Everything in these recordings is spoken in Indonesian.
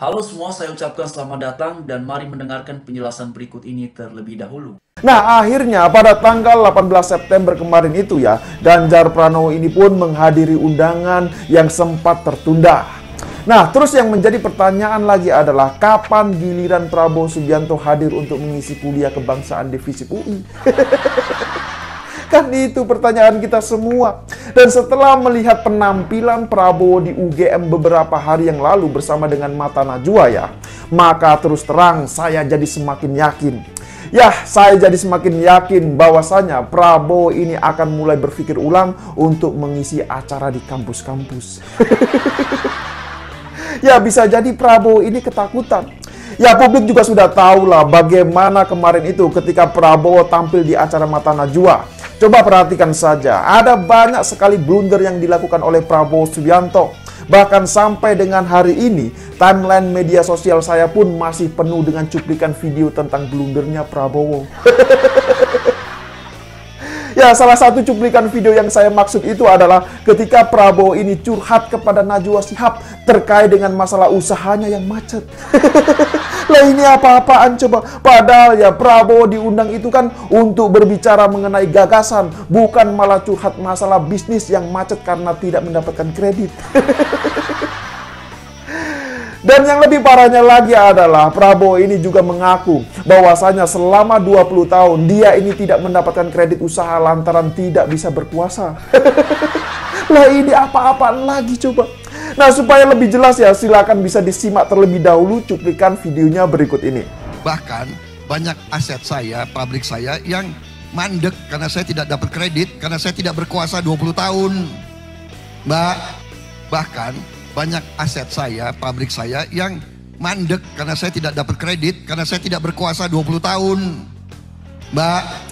Halo semua, saya ucapkan selamat datang dan mari mendengarkan penjelasan berikut ini terlebih dahulu. Nah, akhirnya pada tanggal 18 September kemarin itu ya, Ganjar Pranowo ini pun menghadiri undangan yang sempat tertunda. Nah, terus yang menjadi pertanyaan lagi adalah kapan giliran Prabowo Subianto hadir untuk mengisi kuliah kebangsaan di FISIP UI? Kan itu pertanyaan kita semua. Dan setelah melihat penampilan Prabowo di UGM beberapa hari yang lalu bersama dengan Mata Najwa ya, maka terus terang saya jadi semakin yakin. Ya, saya jadi semakin yakin bahwasanya Prabowo ini akan mulai berpikir ulang untuk mengisi acara di kampus-kampus. Ya, bisa jadi Prabowo ini ketakutan. Ya, publik juga sudah tahu lah bagaimana kemarin itu ketika Prabowo tampil di acara Mata Najwa. Coba perhatikan saja, ada banyak sekali blunder yang dilakukan oleh Prabowo Subianto. Bahkan sampai dengan hari ini, timeline media sosial saya pun masih penuh dengan cuplikan video tentang blundernya Prabowo. Ya, salah satu cuplikan video yang saya maksud itu adalah ketika Prabowo ini curhat kepada Najwa Shihab terkait dengan masalah usahanya yang macet. Lah ini apa-apaan coba? Padahal ya Prabowo diundang itu kan untuk berbicara mengenai gagasan, bukan malah curhat masalah bisnis yang macet karena tidak mendapatkan kredit. Dan yang lebih parahnya lagi adalah Prabowo ini juga mengaku bahwasanya selama 20 tahun dia ini tidak mendapatkan kredit usaha lantaran tidak bisa berkuasa. Lah ini apa-apaan lagi coba? Nah, supaya lebih jelas ya, silakan bisa disimak terlebih dahulu cuplikan videonya berikut ini. Bahkan banyak aset saya, pabrik saya yang mandek karena saya tidak dapat kredit, karena saya tidak berkuasa 20 tahun. Mbak, bahkan banyak aset saya, pabrik saya yang mandek karena saya tidak dapat kredit, karena saya tidak berkuasa 20 tahun. Mbak.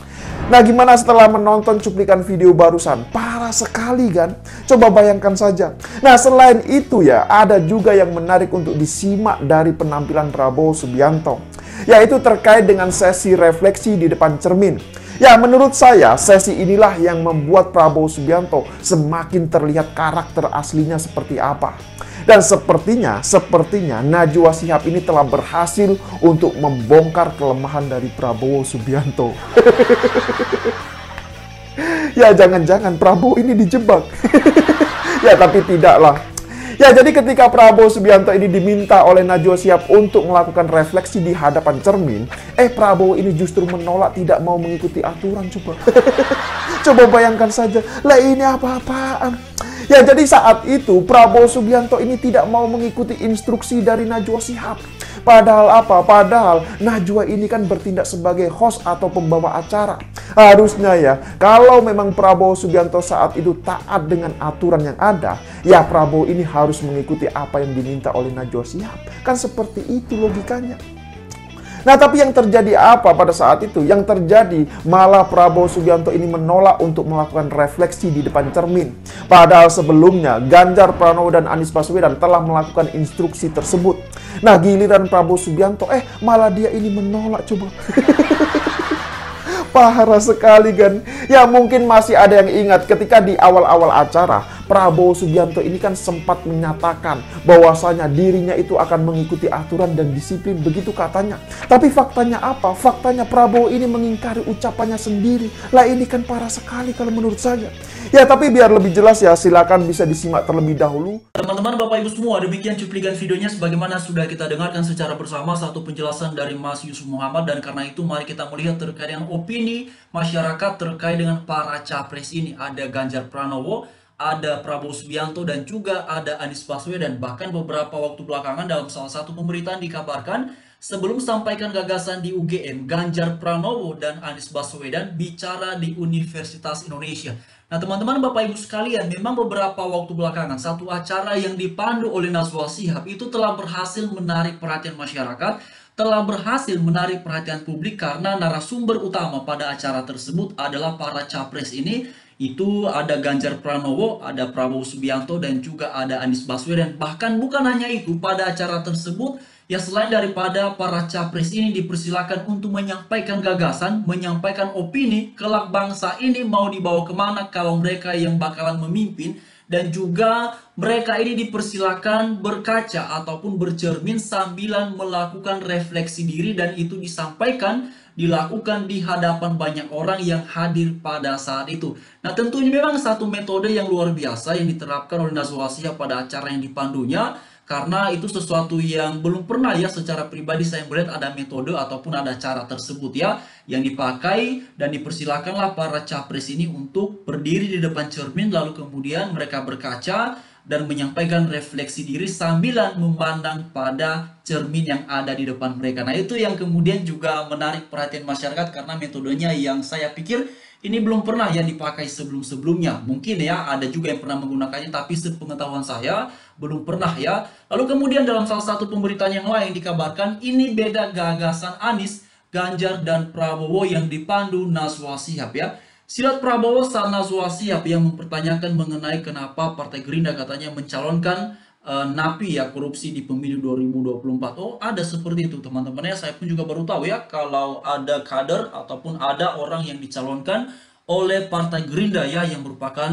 Nah, gimana setelah menonton cuplikan video barusan? Parah sekali kan? Coba bayangkan saja. Nah, selain itu ya, ada juga yang menarik untuk disimak dari penampilan Prabowo Subianto, yaitu terkait dengan sesi refleksi di depan cermin. Ya, menurut saya, sesi inilah yang membuat Prabowo Subianto semakin terlihat karakter aslinya seperti apa. Dan sepertinya Najwa Shihab ini telah berhasil untuk membongkar kelemahan dari Prabowo Subianto. Ya, jangan-jangan Prabowo ini dijebak. Ya, tapi tidaklah. Ya, jadi ketika Prabowo Subianto ini diminta oleh Najwa Shihab untuk melakukan refleksi di hadapan cermin, Prabowo ini justru menolak, tidak mau mengikuti aturan coba. Coba bayangkan saja, lah ini apa-apaan? Ya, jadi saat itu Prabowo Subianto ini tidak mau mengikuti instruksi dari Najwa Shihab. Padahal apa? Padahal Najwa ini kan bertindak sebagai host atau pembawa acara. Harusnya ya, kalau memang Prabowo Subianto saat itu taat dengan aturan yang ada, ya Prabowo ini harus mengikuti apa yang diminta oleh Najwa Shihab. Kan seperti itu logikanya. Nah, tapi yang terjadi apa pada saat itu? Yang terjadi malah Prabowo Subianto ini menolak untuk melakukan refleksi di depan cermin. Padahal sebelumnya Ganjar Pranowo dan Anies Baswedan telah melakukan instruksi tersebut. Nah, giliran Prabowo Subianto malah dia ini menolak coba. Parah sekali kan? Ya, mungkin masih ada yang ingat ketika di awal-awal acara Prabowo Subianto ini kan sempat menyatakan bahwasanya dirinya itu akan mengikuti aturan dan disiplin, begitu katanya. Tapi faktanya apa? Faktanya Prabowo ini mengingkari ucapannya sendiri. Lah ini kan parah sekali kalau menurut saya. Ya, tapi biar lebih jelas ya, silakan bisa disimak terlebih dahulu. Teman-teman, Bapak Ibu semua, demikian cuplikan videonya sebagaimana sudah kita dengarkan secara bersama satu penjelasan dari Mas Yusuf Muhammad. Dan karena itu mari kita melihat terkait dengan opini masyarakat terkait dengan para capres ini. Ada Ganjar Pranowo, ada Prabowo Subianto, dan juga ada Anies Baswedan. Bahkan beberapa waktu belakangan dalam salah satu pemberitaan dikabarkan sebelum sampaikan gagasan di UGM, Ganjar Pranowo dan Anies Baswedan bicara di Universitas Indonesia. Nah, teman-teman, Bapak Ibu sekalian, memang beberapa waktu belakangan satu acara yang dipandu oleh Najwa Shihab itu telah berhasil menarik perhatian masyarakat, telah berhasil menarik perhatian publik karena narasumber utama pada acara tersebut adalah para capres ini. Itu ada Ganjar Pranowo, ada Prabowo Subianto, dan juga ada Anies Baswedan. Bahkan bukan hanya itu, pada acara tersebut ya selain daripada para capres ini dipersilakan untuk menyampaikan gagasan, menyampaikan opini kelak bangsa ini mau dibawa kemana kalau mereka yang bakalan memimpin. dan juga mereka ini dipersilakan berkaca ataupun bercermin sambil melakukan refleksi diri, dan itu dilakukan di hadapan banyak orang yang hadir pada saat itu. Nah, tentunya memang satu metode yang luar biasa yang diterapkan oleh Najwa Shihab pada acara yang dipandunya, karena itu sesuatu yang belum pernah ya secara pribadi saya melihat ada metode ataupun ada cara tersebut ya yang dipakai, dan dipersilakanlah para capres ini untuk berdiri di depan cermin lalu kemudian mereka berkaca dan menyampaikan refleksi diri sambil memandang pada cermin yang ada di depan mereka. Nah, itu yang kemudian juga menarik perhatian masyarakat karena metodenya yang saya pikir ini belum pernah ya dipakai sebelum-sebelumnya. Mungkin ya ada juga yang pernah menggunakannya, tapi sepengetahuan saya belum pernah ya. Lalu kemudian dalam salah satu pemberitaan yang lain dikabarkan ini beda gagasan Anies, Ganjar, dan Prabowo yang dipandu Najwa Shihab ya. Silat Prabowo saat Najwa Shihab yang mempertanyakan mengenai kenapa Partai Gerindra katanya mencalonkan napi ya korupsi di pemilu 2024. Oh, ada seperti itu teman-teman ya. Saya pun juga baru tahu ya kalau ada kader ataupun ada orang yang dicalonkan oleh Partai Gerindra ya yang merupakan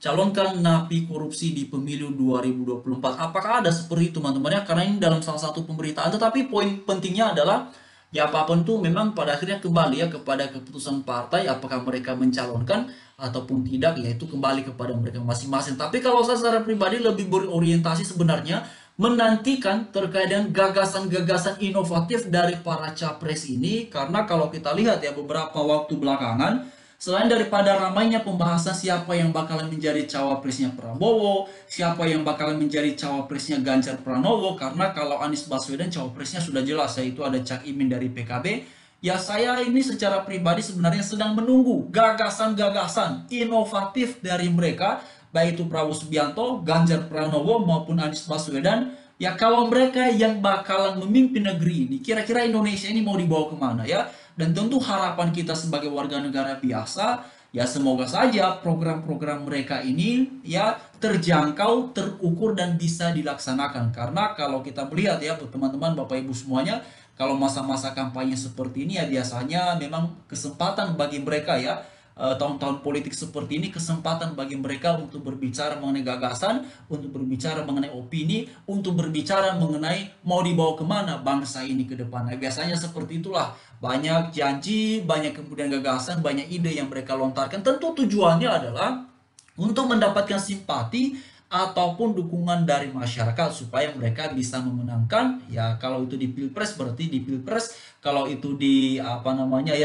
calonkan napi korupsi di pemilu 2024. Apakah ada seperti itu teman-teman ya? Karena ini dalam salah satu pemberitaan, tetapi poin pentingnya adalah ya apapun itu memang pada akhirnya kembali ya kepada keputusan partai apakah mereka mencalonkan ataupun tidak, yaitu kembali kepada mereka masing-masing. Tapi kalau saya secara pribadi lebih berorientasi sebenarnya menantikan terkait dengan gagasan-gagasan inovatif dari para capres ini, karena kalau kita lihat ya beberapa waktu belakangan, selain daripada ramainya pembahasan siapa yang bakalan menjadi cawapresnya Prabowo, siapa yang bakalan menjadi cawapresnya Ganjar Pranowo, karena kalau Anies Baswedan cawapresnya sudah jelas yaitu ada Cak Imin dari PKB. Ya saya ini secara pribadi sebenarnya sedang menunggu gagasan-gagasan inovatif dari mereka, baik itu Prabowo Subianto, Ganjar Pranowo maupun Anies Baswedan. Ya kalau mereka yang bakalan memimpin negeri ini, kira-kira Indonesia ini mau dibawa kemana ya? Dan tentu harapan kita sebagai warga negara biasa, ya semoga saja program-program mereka ini ya terjangkau, terukur, dan bisa dilaksanakan. Karena kalau kita melihat ya teman-teman, Bapak Ibu semuanya, kalau masa-masa kampanye seperti ini ya biasanya memang kesempatan bagi mereka ya, tahun-tahun politik seperti ini kesempatan bagi mereka untuk berbicara mengenai gagasan, untuk berbicara mengenai opini, untuk berbicara mengenai mau dibawa kemana bangsa ini ke depan. Nah, biasanya seperti itulah, banyak janji, banyak kemudian gagasan, banyak ide yang mereka lontarkan. Tentu tujuannya adalah untuk mendapatkan simpati ataupun dukungan dari masyarakat supaya mereka bisa memenangkan ya, kalau itu di Pilpres berarti di Pilpres, kalau itu di ya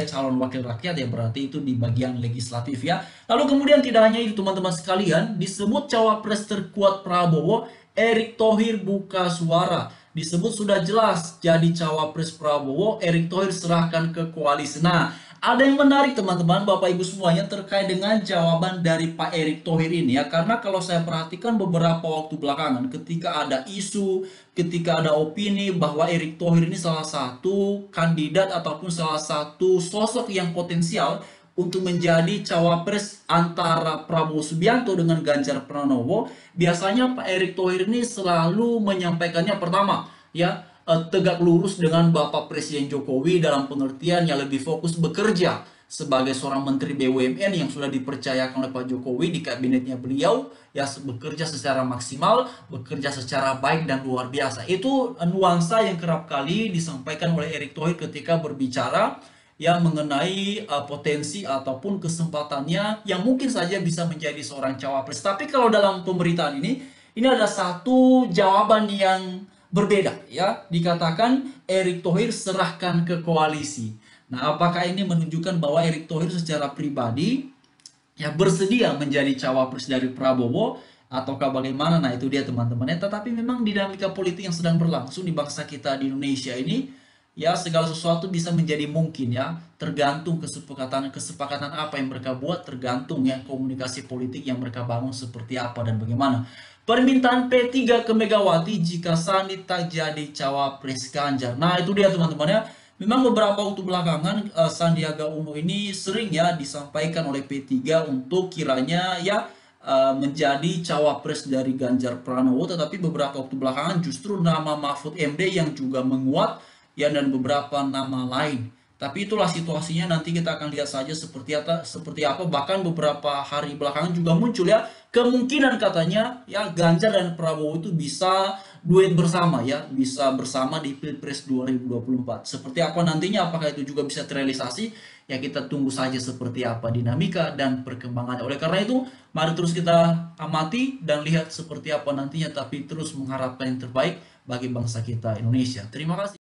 calon wakil rakyat ya berarti itu di bagian legislatif ya. Lalu kemudian tidak hanya itu teman-teman sekalian, disebut cawapres terkuat Prabowo, Erick Thohir buka suara. Disebut sudah jelas jadi cawapres Prabowo, Erick Thohir serahkan ke koalisi. Nah, ada yang menarik teman-teman, Bapak Ibu semuanya terkait dengan jawaban dari Pak Erick Thohir ini ya. Karena kalau saya perhatikan beberapa waktu belakangan ketika ada isu, ketika ada opini bahwa Erick Thohir ini salah satu kandidat ataupun salah satu sosok yang potensial untuk menjadi cawapres antara Prabowo Subianto dengan Ganjar Pranowo, biasanya Pak Erick Thohir ini selalu menyampaikannya pertama ya, tegak lurus dengan Bapak Presiden Jokowi dalam pengertian yang lebih fokus bekerja sebagai seorang Menteri BUMN yang sudah dipercayakan oleh Pak Jokowi di kabinetnya beliau, ya bekerja secara maksimal, bekerja secara baik dan luar biasa. Itu nuansa yang kerap kali disampaikan oleh Erick Thohir ketika berbicara ya mengenai potensi ataupun kesempatannya yang mungkin saja bisa menjadi seorang cawapres. Tapi kalau dalam pemberitaan ini ada satu jawaban yang berbeda ya, dikatakan Erick Thohir serahkan ke koalisi. Nah, apakah ini menunjukkan bahwa Erick Thohir secara pribadi ya bersedia menjadi cawapres dari Prabowo ataukah bagaimana? Nah, itu dia teman-teman. Tetapi memang dinamika politik yang sedang berlangsung di bangsa kita di Indonesia ini ya, segala sesuatu bisa menjadi mungkin ya, tergantung kesepakatan apa yang mereka buat, tergantung ya komunikasi politik yang mereka bangun seperti apa dan bagaimana. Permintaan P3 ke Megawati jika Sandi tak jadi cawapres Ganjar. Nah, itu dia teman-teman ya. Memang beberapa waktu belakangan Sandiaga Uno ini sering ya disampaikan oleh P3 untuk kiranya ya menjadi cawapres dari Ganjar Pranowo, tetapi beberapa waktu belakangan justru nama Mahfud MD yang juga menguat ya, dan beberapa nama lain. Tapi itulah situasinya, nanti kita akan lihat saja seperti apa. Bahkan beberapa hari belakangan juga muncul ya kemungkinan katanya ya Ganjar dan Prabowo itu bisa duet bersama ya, bisa bersama di Pilpres 2024. Seperti apa nantinya, apakah itu juga bisa terrealisasi? Ya kita tunggu saja seperti apa dinamika dan perkembangannya. Oleh karena itu, mari terus kita amati dan lihat seperti apa nantinya, tapi terus mengharapkan yang terbaik bagi bangsa kita Indonesia. Terima kasih.